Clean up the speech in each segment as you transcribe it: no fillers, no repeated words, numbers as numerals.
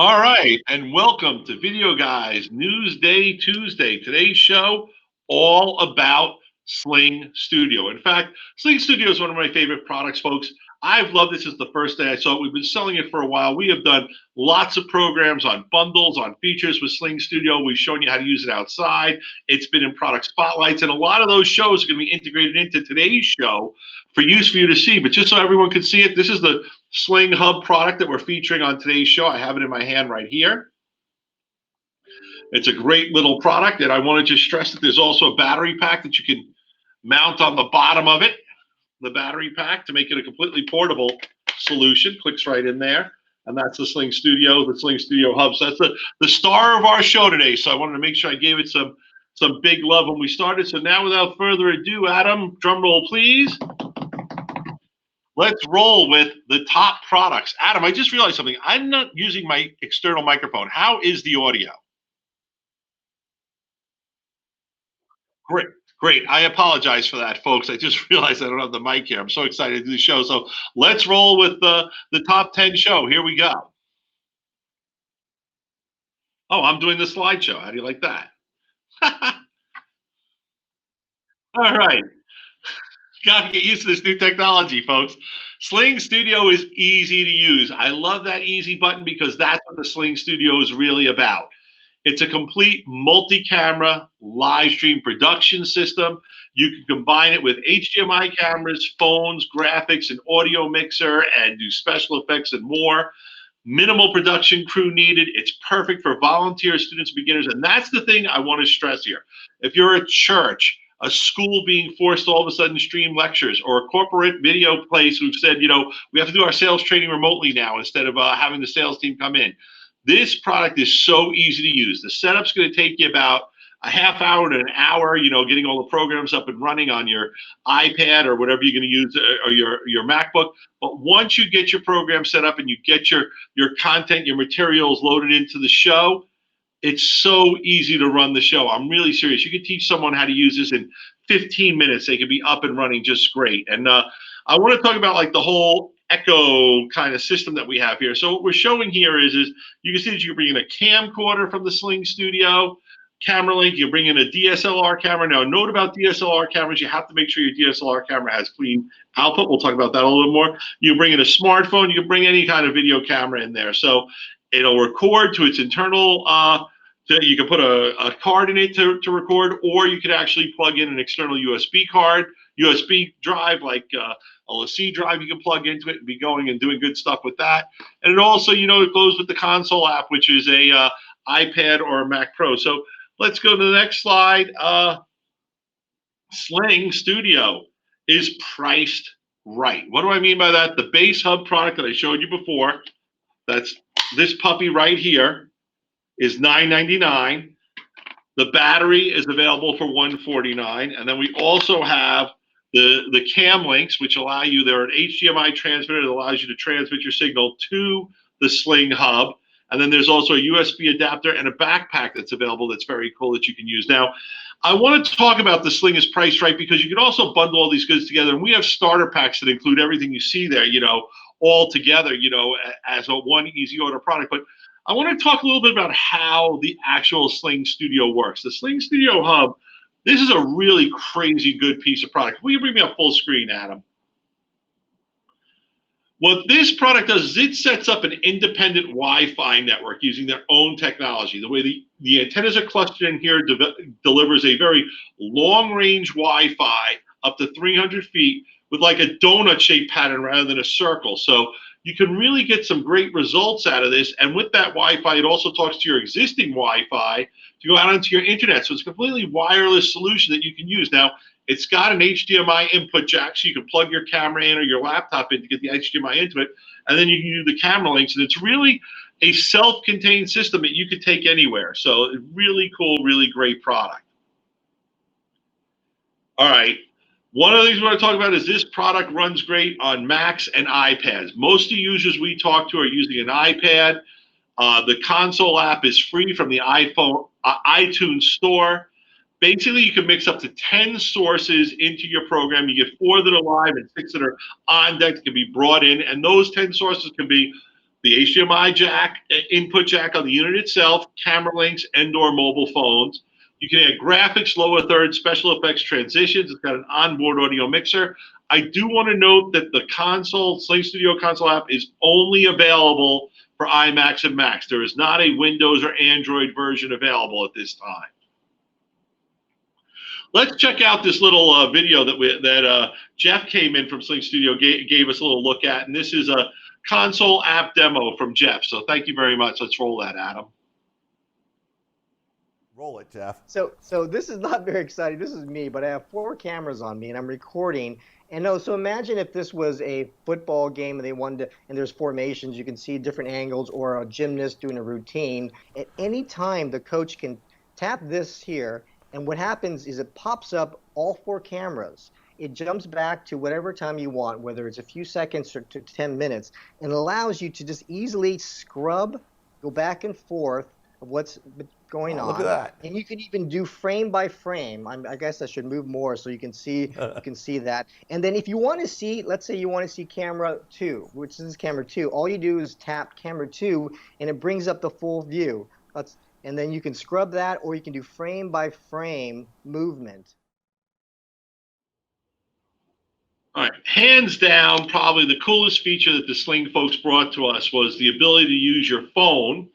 All right, and welcome to Video Guys Newsday Tuesday. Today's show all about SlingStudio. In fact, SlingStudio is one of my favorite products, folks. I've loved it since the first day I saw it. We've been selling it for a while. We have done lots of programs on bundles, on features with SlingStudio. We've shown you how to use it outside. It's been in product spotlights, and a lot of those shows are going to be integrated into today's show for use for you to see. But just so everyone can see it, this is the Sling Hub product that we're featuring on today's show. I have it in my hand right here. It's a great little product, and I wanted to stress that there's also a battery pack that you can mount on the bottom of it, the battery pack, to make it a completely portable solution. Clicks right in there, and that's the SlingStudio Hub. So that's the star of our show today, so I wanted to make sure I gave it some big love when we started. So now, without further ado, Adam, drum roll, please. Let's roll with the top products. Adam, I just realized something. I'm not using my external microphone. How is the audio? Great, great. I apologize for that, folks. I just realized I don't have the mic here. I'm so excited to do the show. So let's roll with the top 10 show. Here we go. Oh, I'm doing the slideshow. How do you like that? All right. Got to get used to this new technology, folks. SlingStudio is easy to use. I love that easy button because that's what the SlingStudio is really about. It's a complete multi-camera live stream production system. You can combine it with HDMI cameras, phones, graphics, an audio mixer, and do special effects and more. Minimal production crew needed. It's perfect for volunteers, students, beginners, and that's the thing I want to stress here. If you're a church, a school being forced to all of a sudden stream lectures, or a corporate video place who've said, we have to do our sales training remotely now instead of having the sales team come in. This product is so easy to use. The setup's going to take you about a half hour to an hour, getting all the programs up and running on your iPad or whatever you're going to use, or your MacBook. But once you get your program set up and you get your content, your materials loaded into the show, it's so easy to run the show. I'm really serious. You can teach someone how to use this in 15 minutes. They can be up and running just great. And I want to talk about like the whole echo kind of system that we have here. So what we're showing here is you can see that you can bring in a camcorder from the SlingStudio Camera Link. You bring in a DSLR camera. Now, note about DSLR cameras, you have to make sure your DSLR camera has clean output. We'll talk about that a little bit more. You bring in a smartphone. You can bring any kind of video camera in there. So it'll record to its internal. You can put a card in it to record, or you could actually plug in an external USB drive, like a C drive. You can plug into it and be going and doing good stuff with that. And it also, it goes with the console app, which is a iPad or a Mac Pro. So let's go to the next slide. SlingStudio is priced right. What do I mean by that? The base hub product that I showed you before, that's this puppy right here, is $9.99. The battery is available for $149, and then we also have the cam links, which allow you. They're an HDMI transmitter that allows you to transmit your signal to the Sling Hub, and then there's also a USB adapter and a backpack that's available. That's very cool that you can use. Now, I want to talk about the Sling is priced right because you can also bundle all these goods together, and we have starter packs that include everything you see there, all together, as a one easy order product. But I want to talk a little bit about how the actual SlingStudio works. The SlingStudio Hub, this is a really crazy good piece of product. Will you bring me up full screen, Adam? What this product does is it sets up an independent Wi-Fi network using their own technology. The way the antennas are clustered in here delivers a very long-range Wi-Fi up to 300 feet with like a donut-shaped pattern rather than a circle. So you can really get some great results out of this. And with that Wi-Fi, it also talks to your existing Wi-Fi to go out onto your internet. So it's a completely wireless solution that you can use. Now, it's got an HDMI input jack, so you can plug your camera in or your laptop in to get the HDMI into it. And then you can use the camera links. And it's really a self-contained system that you could take anywhere. So really cool, really great product. All right. One of the things we want to talk about is this product runs great on Macs and iPads. Most of the users we talk to are using an iPad. The console app is free from the iTunes store. Basically, you can mix up to 10 sources into your program. You get 4 that are live and 6 that are on deck that can be brought in. And those 10 sources can be the HDMI jack, input jack on the unit itself, camera links, and/or mobile phones. You can add graphics, lower thirds, special effects, transitions. It's got an onboard audio mixer. I do want to note that the SlingStudio Console app is only available for iMacs and Macs. There is not a Windows or Android version available at this time. Let's check out this little video that Jeff came in from SlingStudio, gave us a little look at, and this is a console app demo from Jeff. So thank you very much. Let's roll that, Adam. Roll it, Jeff. So this is not very exciting. This is me, but I have 4 cameras on me, and I'm recording. And so imagine if this was a football game and they wanted to, and there's formations, you can see different angles, or a gymnast doing a routine. At any time, the coach can tap this here, and what happens is it pops up all 4 cameras. It jumps back to whatever time you want, whether it's a few seconds or to 10 minutes, and allows you to just easily scrub, go back and forth of what's going on. Look at that. And you can even do frame by frame. I guess I should move more so you can see that. And then if you want to see, let's say you want to see camera 2, which is camera 2, all you do is tap camera 2 and it brings up the full view. And then you can scrub that, or you can do frame by frame movement. All right, hands down, probably the coolest feature that the Sling folks brought to us was the ability to use your phone,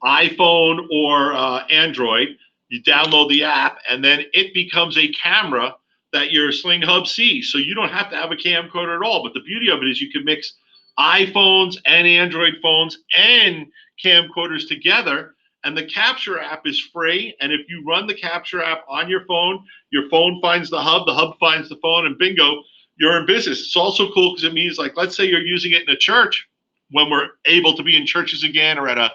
iPhone or Android. You download the app, and then it becomes a camera that your Sling Hub sees. So you don't have to have a camcorder at all. But the beauty of it is you can mix iPhones and Android phones and camcorders together. And the Capture app is free. And if you run the Capture app on your phone finds the hub finds the phone, and bingo, you're in business. It's also cool because it means, like, let's say you're using it in a church when we're able to be in churches again, or at a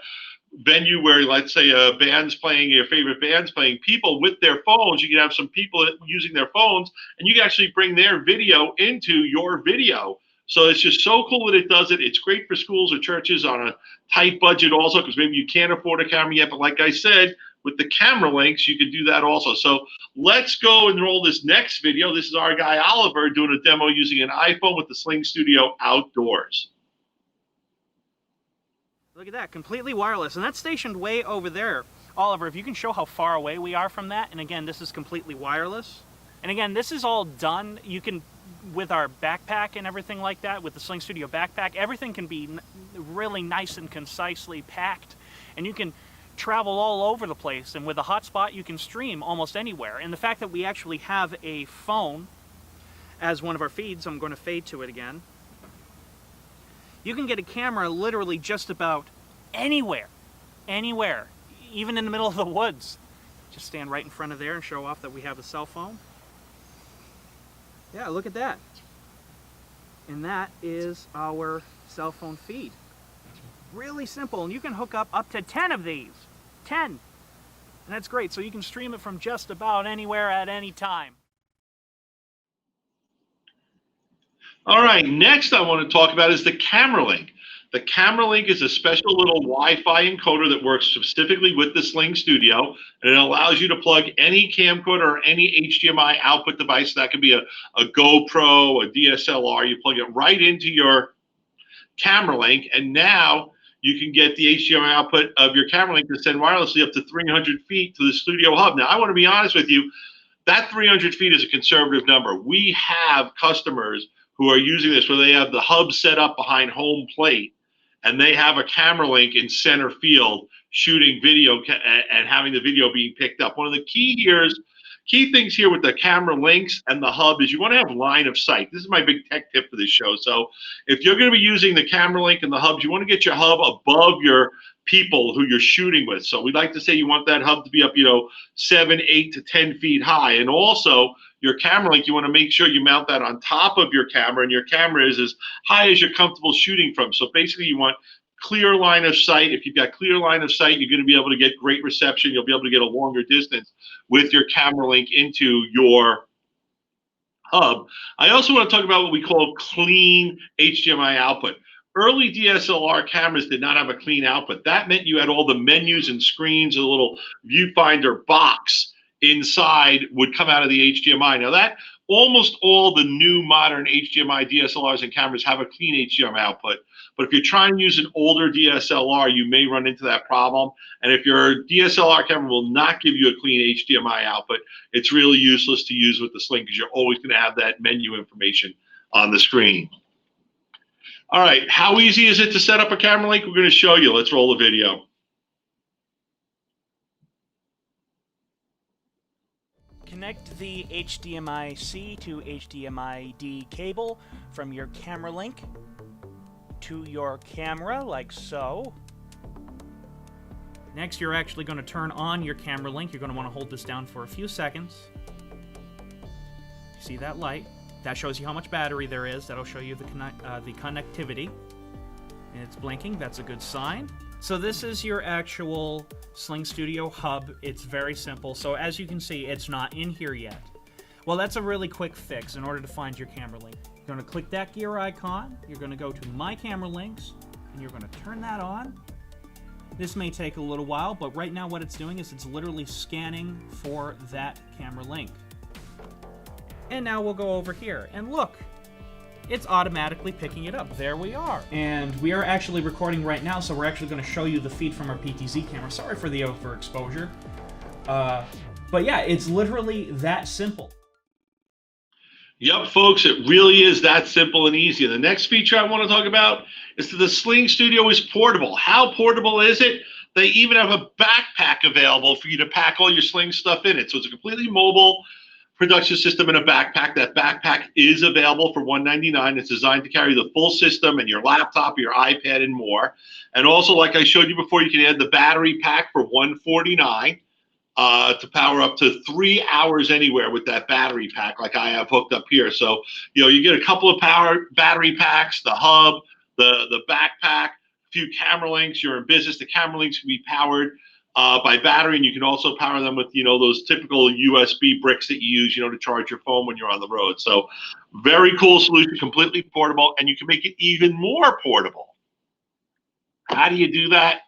venue where, let's say, a band's playing, your favorite band's playing, people with their phones, you can have some people using their phones, and you can actually bring their video into your video. So it's just so cool that it does it. It's great for schools or churches on a tight budget also, because maybe you can't afford a camera yet, but like I said, with the camera links, you can do that also. So let's go and roll this next video. This is our guy Oliver doing a demo using an iPhone with the SlingStudio outdoors. Look at that, completely wireless, and that's stationed way over there. Oliver, if you can show how far away we are from that, and again, this is completely wireless. And again, this is all done, you can, with our backpack and everything like that, with the SlingStudio Back Pack, everything can be really nice and concisely packed, and you can travel all over the place, and with a hotspot, you can stream almost anywhere. And the fact that we actually have a phone as one of our feeds, I'm going to fade to it again, you can get a camera literally just about anywhere, even in the middle of the woods. Just stand right in front of there and show off that we have a cell phone. Yeah, look at that. And that is our cell phone feed. Really simple, and you can hook up to 10 of these. 10. And that's great, so you can stream it from just about anywhere at any time. All right, next I want to talk about is the Camera Link. The Camera Link is a special little Wi-Fi encoder that works specifically with the SlingStudio, and it allows you to plug any camcorder or any HDMI output device. That could be a GoPro, a DSLR. You plug it right into your Camera Link, and now you can get the HDMI output of your Camera Link to send wirelessly up to 300 feet to the Studio Hub. Now, I want to be honest with you, that 300 feet is a conservative number. We have customers who are using this where they have the hub set up behind home plate, and they have a Camera Link in center field shooting video and having the video being picked up. One of the key things here with the camera links and the hub is you want to have line of sight. This is my big tech tip for this show. So if you're going to be using the Camera Link and the hubs, you want to get your hub above your people who you're shooting with. So we'd like to say you want that hub to be up, 7, 8 to 10 feet high. And also your Camera Link, you want to make sure you mount that on top of your camera, and your camera is as high as you're comfortable shooting from. So basically you want clear line of sight. If you've got clear line of sight, you're going to be able to get great reception. You'll be able to get a longer distance with your Camera Link into your hub. I also want to talk about what we call clean HDMI output. Early DSLR cameras did not have a clean output. That meant you had all the menus and screens, a little viewfinder box inside would come out of the HDMI. Now that almost all the new modern HDMI DSLRs and cameras have a clean HDMI output. But if you're trying to use an older DSLR, you may run into that problem. And if your DSLR camera will not give you a clean HDMI output, it's really useless to use with the Sling because you're always going to have that menu information on the screen. All right, how easy is it to set up a camera link? We're going to show you. Let's roll the video. Connect the HDMI-C to HDMI-D cable from your camera link to your camera, like so. Next, you're actually going to turn on your camera link. You're going to want to hold this down for a few seconds. See that light? That shows you how much battery there is. That'll show you the connectivity. And it's blinking. That's a good sign. So this is your actual SlingStudio hub. It's very simple. So as you can see, it's not in here yet. Well, that's a really quick fix in order to find your camera link. You're going to click that gear icon. You're going to go to My Camera Links, and you're going to turn that on. This may take a little while, but right now what it's doing is it's literally scanning for that camera link. And now we'll go over here, and look, it's automatically picking it up. There we are. And we are actually recording right now, so we're actually going to show you the feed from our PTZ camera. Sorry for the overexposure. But yeah, it's literally that simple. Yep, folks, it really is that simple and easy. And the next feature I want to talk about is that the SlingStudio is portable. How portable is it? They even have a backpack available for you to pack all your Sling stuff in it. So it's a completely mobile production system in a backpack. That backpack is available for $199. It's designed to carry the full system and your laptop, your iPad, and more. And also, like I showed you before, you can add the battery pack for $149 to power up to 3 hours anywhere with that battery pack, like I have hooked up here. So, you get a couple of battery packs, the hub, the backpack, a few camera links. You're in business. The camera links can be powered by battery, and you can also power them with, those typical USB bricks that you use, to charge your phone when you're on the road. So very cool solution, completely portable, and you can make it even more portable. How do you do that?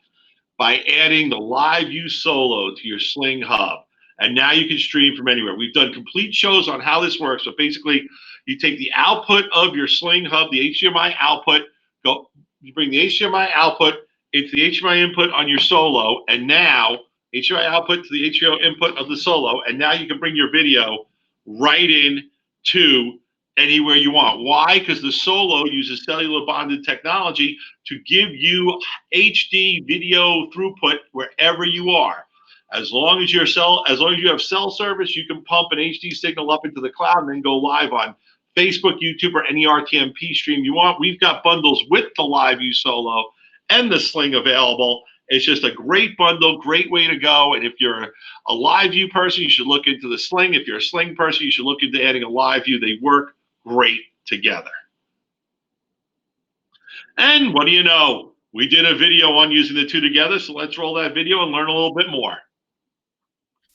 By adding the LiveU Solo to your Sling hub. And now you can stream from anywhere. We've done complete shows on how this works. So basically, you take the output of your Sling hub, the HDMI output, you bring the HDMI output into the HDMI input on your Solo, and now HDMI output to the HDMI input of the Solo, and now you can bring your video right in to anywhere you want. Why? Because the Solo uses cellular bonded technology to give you HD video throughput wherever you are. As long as you have cell service, you can pump an HD signal up into the cloud and then go live on Facebook, YouTube, or any RTMP stream you want. We've got bundles with the LiveU Solo and the Sling available. It's just a great bundle, great way to go. And if you're a LiveU person, you should look into the Sling. If you're a Sling person, you should look into adding a LiveU. They work great together. And what do you know? We did a video on using the two together, so let's roll that video and learn a little bit more.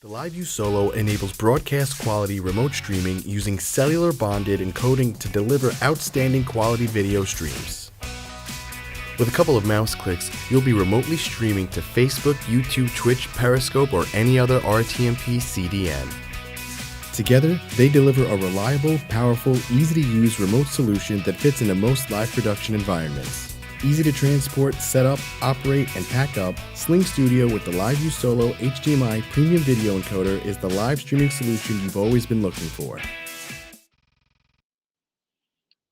The LiveU Solo enables broadcast quality remote streaming using cellular bonded encoding to deliver outstanding quality video streams. With a couple of mouse clicks, you'll be remotely streaming to Facebook, YouTube, Twitch, Periscope, or any other RTMP CDN. Together, they deliver a reliable, powerful, easy-to-use remote solution that fits into most live production environments. Easy to transport, set up, operate, and pack up, SlingStudio with the LiveU Solo HDMI Premium Video Encoder is the live streaming solution you've always been looking for.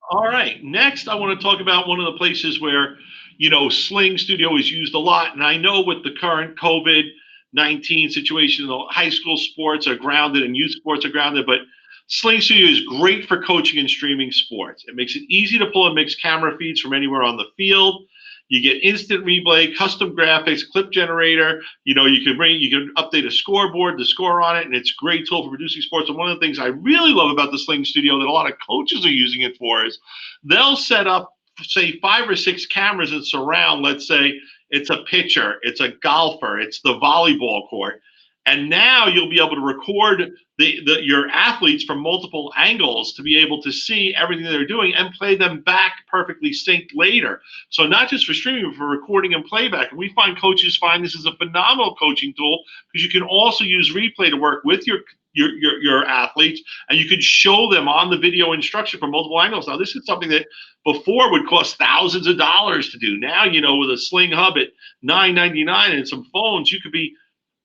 All right, next I want to talk about one of the places where, SlingStudio is used a lot. And I know with the current COVID-19 situation, the high school sports are grounded and youth sports are grounded, but SlingStudio is great for coaching and streaming sports. It makes it easy to pull and mix camera feeds from anywhere on the field. You get instant replay, custom graphics, clip generator. You can update a scoreboard, the score on it, and it's a great tool for producing sports. And one of the things I really love about the SlingStudio that a lot of coaches are using it for is they'll set up, say, 5 or 6 cameras that surround, let's say it's a pitcher, it's a golfer, it's the volleyball court. And now you'll be able to record your athletes from multiple angles to be able to see everything they're doing and play them back perfectly synced later. So not just for streaming, but for recording and playback. And we find coaches find this is a phenomenal coaching tool because you can also use replay to work with your your athletes, and you could show them on the video instruction from multiple angles. Now, this is something that before would cost thousands of dollars to do. Now, with a Sling Hub at $9.99 and some phones, you could be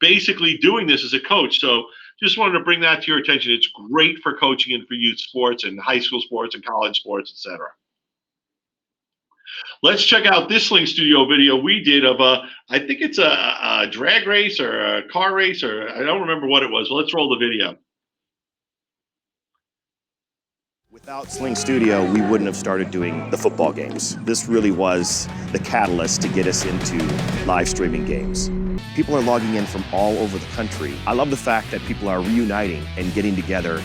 basically doing this as a coach. So just wanted to bring that to your attention. It's great for coaching and for youth sports and high school sports and college sports, etc. Let's check out this SlingStudio video we did of I think it's a drag race or a car race, or I don't remember what it was. Let's roll the video. Without SlingStudio, we wouldn't have started doing the football games. This really was the catalyst to get us into live streaming games. People are logging in from all over the country. I love the fact that people are reuniting and getting together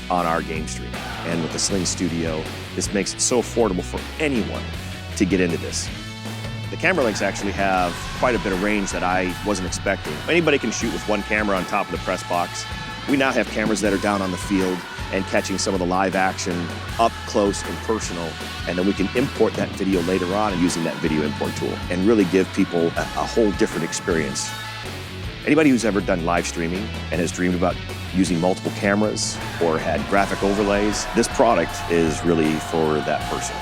on our game stream. And with the SlingStudio, this makes it so affordable for anyone to get into this. The camera links actually have quite a bit of range that I wasn't expecting. Anybody can shoot with one camera on top of the press box. We now have cameras that are down on the field and catching some of the live action up close and personal, and then we can import that video later on and using that video import tool and really give people a whole different experience. Anybody who's ever done live streaming and has dreamed about using multiple cameras or had graphic overlays, this product is really for that person.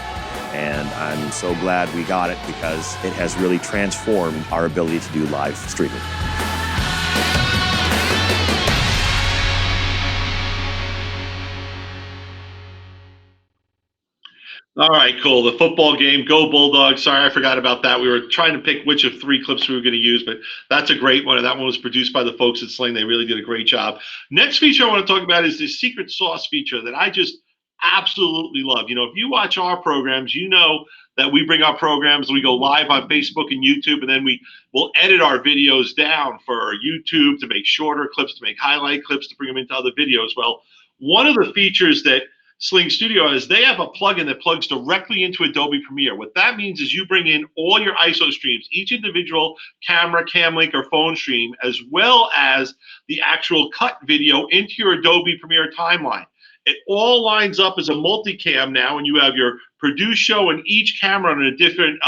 And I'm so glad we got it because it has really transformed our ability to do live streaming. All right, cool. The football game, go Bulldogs. Sorry, I forgot about that. We were trying to pick which of 3 clips we were going to use, but that's a great one. And that one was produced by the folks at Sling. They really did a great job. Next feature I want to talk about is this secret sauce feature that I just absolutely love. If you watch our programs, you know that we bring our programs, we go live on Facebook and YouTube, and then we'll edit our videos down for YouTube to make shorter clips, to make highlight clips, to bring them into other videos. Well, one of the features that SlingStudio has, they have a plugin that plugs directly into Adobe Premiere. What that means is you bring in all your ISO streams, each individual camera, cam link, or phone stream, as well as the actual cut video into your Adobe Premiere timeline. It all lines up as a multicam now, and you have your produce show and each camera on a different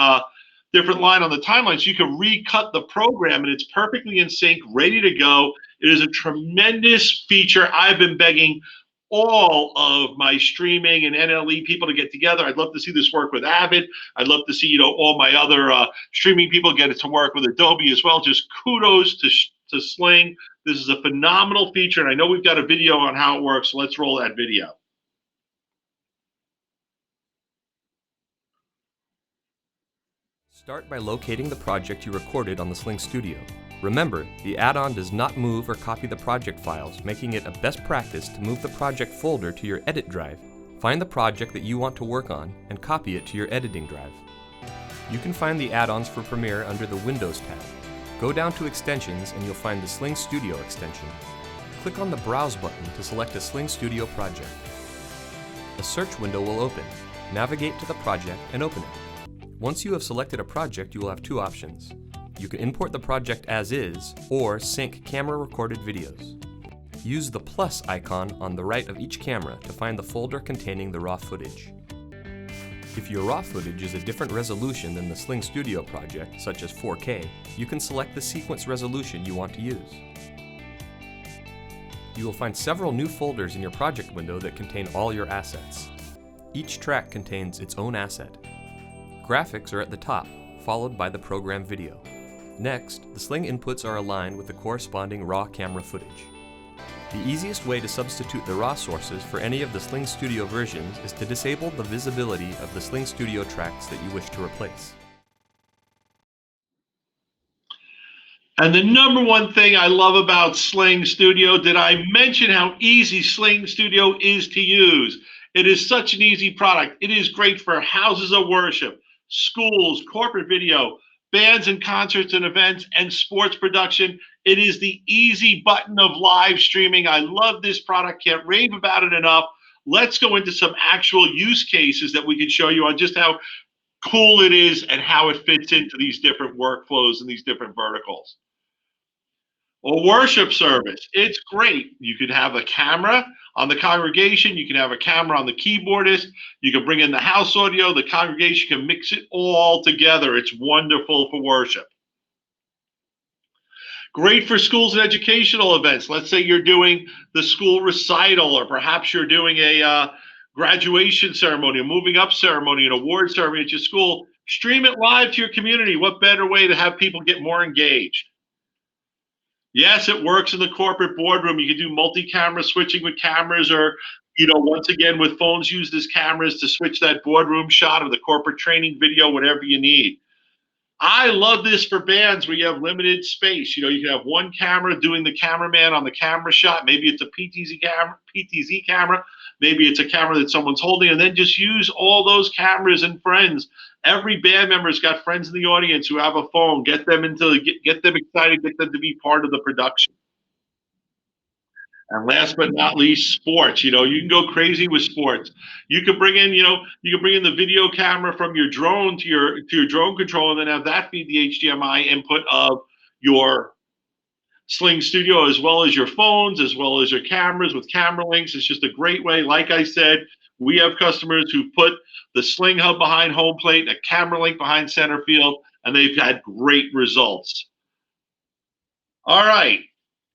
line on the timeline, so you can recut the program, and it's perfectly in sync, ready to go. It is a tremendous feature. I've been begging all of my streaming and NLE people to get together. I'd love to see this work with Avid. I'd love to see all my other streaming people get it to work with Adobe as well. Just kudos to Sling. This is a phenomenal feature, and I know we've got a video on how it works, so let's roll that video. Start by locating the project you recorded on the SlingStudio. Remember, the add-on does not move or copy the project files, making it a best practice to move the project folder to your edit drive. Find the project that you want to work on and copy it to your editing drive. You can find the add-ons for Premiere under the Windows tab. Go down to Extensions and you'll find the SlingStudio extension. Click on the Browse button to select a SlingStudio project. A search window will open. Navigate to the project and open it. Once you have selected a project, you will have 2 options. You can import the project as is, or sync camera recorded videos. Use the plus icon on the right of each camera to find the folder containing the raw footage. If your raw footage is a different resolution than the SlingStudio project, such as 4K, you can select the sequence resolution you want to use. You will find several new folders in your project window that contain all your assets. Each track contains its own asset. Graphics are at the top, followed by the program video. Next, the Sling inputs are aligned with the corresponding raw camera footage. The easiest way to substitute the raw sources for any of the SlingStudio versions is to disable the visibility of the SlingStudio tracks that you wish to replace. And the number one thing I love about SlingStudio, did I mention how easy SlingStudio is to use? It is such an easy product. It is great for houses of worship, schools, corporate video, bands and concerts and events, and sports production. It is the easy button of live streaming. I love this product. Can't rave about it enough. Let's go into some actual use cases that we can show you on just how cool it is and how it fits into these different workflows and these different verticals. A worship service, it's great. You could have a camera on the congregation, you can have a camera on the keyboardist, you can bring in the house audio, the congregation can mix it all together. It's wonderful for worship. Great for schools and educational events. Let's say you're doing the school recital, or perhaps you're doing a graduation ceremony, a moving up ceremony, an award ceremony at your school. Stream it live to your community. What better way to have people get more engaged? Yes, it works in the corporate boardroom. You can do multi-camera switching with cameras, or, once again, with phones used as cameras to switch that boardroom shot of the corporate training video, whatever you need. I love this for bands where you have limited space. You can have one camera doing the cameraman on the camera shot. Maybe it's a PTZ camera. Maybe it's a camera that someone's holding, and then just use all those cameras and friends. Every band member's got friends in the audience who have a phone. Get them get them excited, get them to be part of the production. And last but not least, sports. You can go crazy with sports. You could bring in, the video camera from your drone to your drone controller, and then have that feed the HDMI input of your SlingStudio, as well as your phones, as well as your cameras with camera links. It's just a great way. Like I said, we have customers who put the Sling Hub behind home plate, a camera link behind center field, and they've had great results. All right.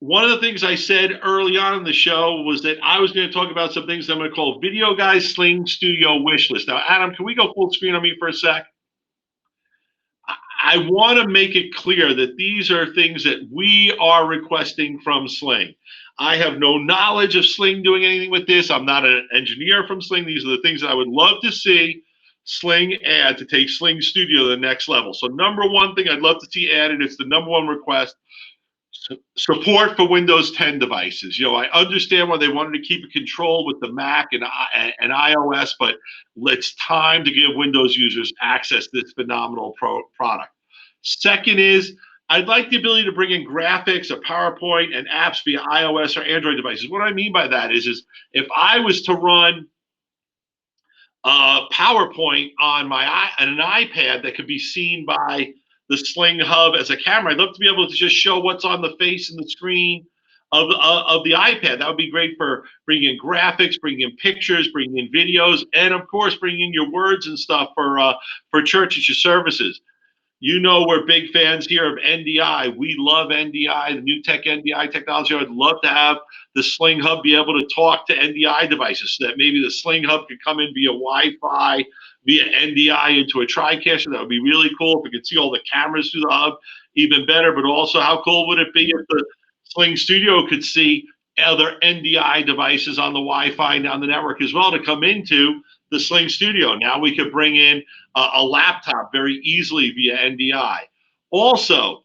One of the things I said early on in the show was that I was going to talk about some things that I'm going to call Videoguys SlingStudio Wishlist. Now, Adam, can we go full screen on me for a sec? I want to make it clear that these are things that we are requesting from Sling. I have no knowledge of Sling doing anything with this. I'm not an engineer from Sling. These are the things that I would love to see Sling add to take SlingStudio to the next level. So number one thing I'd love to see added, it's the number one request, support for Windows 10 devices. I understand why they wanted to keep it controlled with the Mac and iOS, but it's time to give Windows users access to this phenomenal product. Second is, I'd like the ability to bring in graphics or PowerPoint and apps via iOS or Android devices. What I mean by that is if I was to run PowerPoint on an iPad that could be seen by the Sling Hub as a camera, I'd love to be able to just show what's on the face and the screen of the iPad. That would be great for bringing in graphics, bringing in pictures, bringing in videos, and of course bringing in your words and stuff for church at your services. We're big fans here of NDI. We love NDI, the new tech NDI technology. I'd love to have the Sling Hub be able to talk to NDI devices, so that maybe the Sling Hub could come in via Wi-Fi, via NDI into a TriCaster. That would be really cool. If we could see all the cameras through the hub, even better. But also, how cool would it be if the SlingStudio could see other NDI devices on the Wi-Fi down the network as well to come into the SlingStudio? Now we could bring in a laptop very easily via NDI. Also,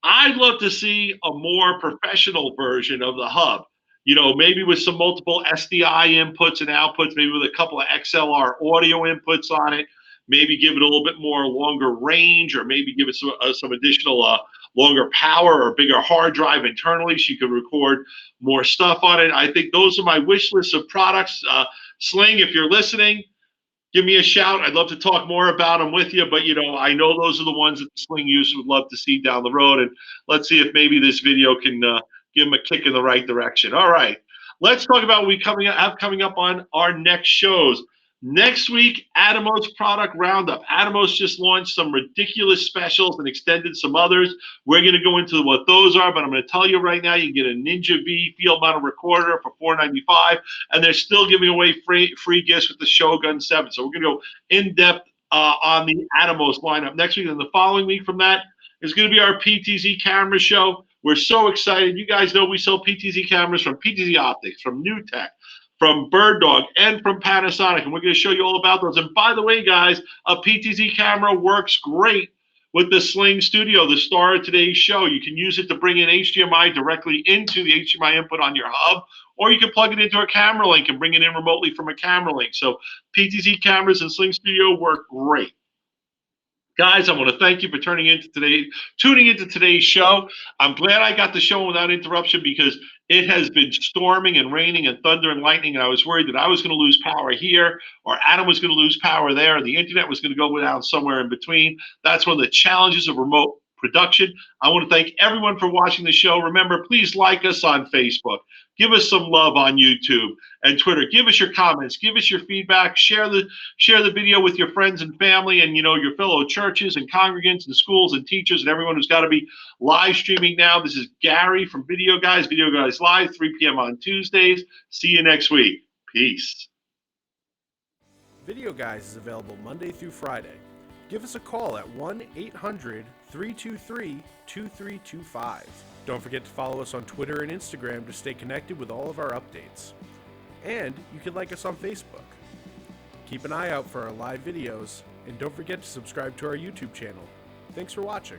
I'd love to see a more professional version of the hub. Maybe with some multiple SDI inputs and outputs, maybe with a couple of XLR audio inputs on it, maybe give it a little bit more longer range, or maybe give it some additional longer power or bigger hard drive internally so you could record more stuff on it. I think those are my wish lists of products. Sling, if you're listening, give me a shout. I'd love to talk more about them with you, but I know those are the ones that the Sling users would love to see down the road, and let's see if maybe this video can give them a kick in the right direction. All right, let's talk about what we have coming up on our next shows. Next week, Atomos product roundup. Atomos just launched some ridiculous specials and extended some others. We're going to go into what those are, but I'm going to tell you right now, you can get a Ninja V field mounted recorder for $495, and they're still giving away free gifts with the Shogun 7. So we're going to go in depth on the Atomos lineup next week, and the following week from that is going to be our PTZ camera show. We're so excited. You guys know we sell PTZ cameras from PTZ Optics, from NewTek, from BirdDog, and from Panasonic, and we're going to show you all about those. And by the way, guys, a PTZ camera works great with the SlingStudio, the star of today's show. You can use it to bring in HDMI directly into the HDMI input on your hub, or you can plug it into a camera link and bring it in remotely from a camera link. So PTZ cameras and SlingStudio work great. Guys, I want to thank you for tuning into today's show. I'm glad I got the show without interruption, because it has been storming and raining and thunder and lightning, and I was worried that I was going to lose power here, or Adam was going to lose power there, or the internet was going to go down somewhere in between. That's one of the challenges of remote Production. I want to thank everyone for watching the show. Remember, please like us on Facebook. Give us some love on YouTube and Twitter. Give us your comments. Give us your feedback. Share the video with your friends and family and, your fellow churches and congregants and schools and teachers and everyone who's got to be live streaming now. This is Gary from Video Guys Live, 3 p.m. on Tuesdays. See you next week. Peace. Video Guys is available Monday through Friday. Give us a call at 1-800-323-2325. Don't forget to follow us on Twitter and Instagram to stay connected with all of our updates. And you can like us on Facebook. Keep an eye out for our live videos, and don't forget to subscribe to our YouTube channel. Thanks for watching.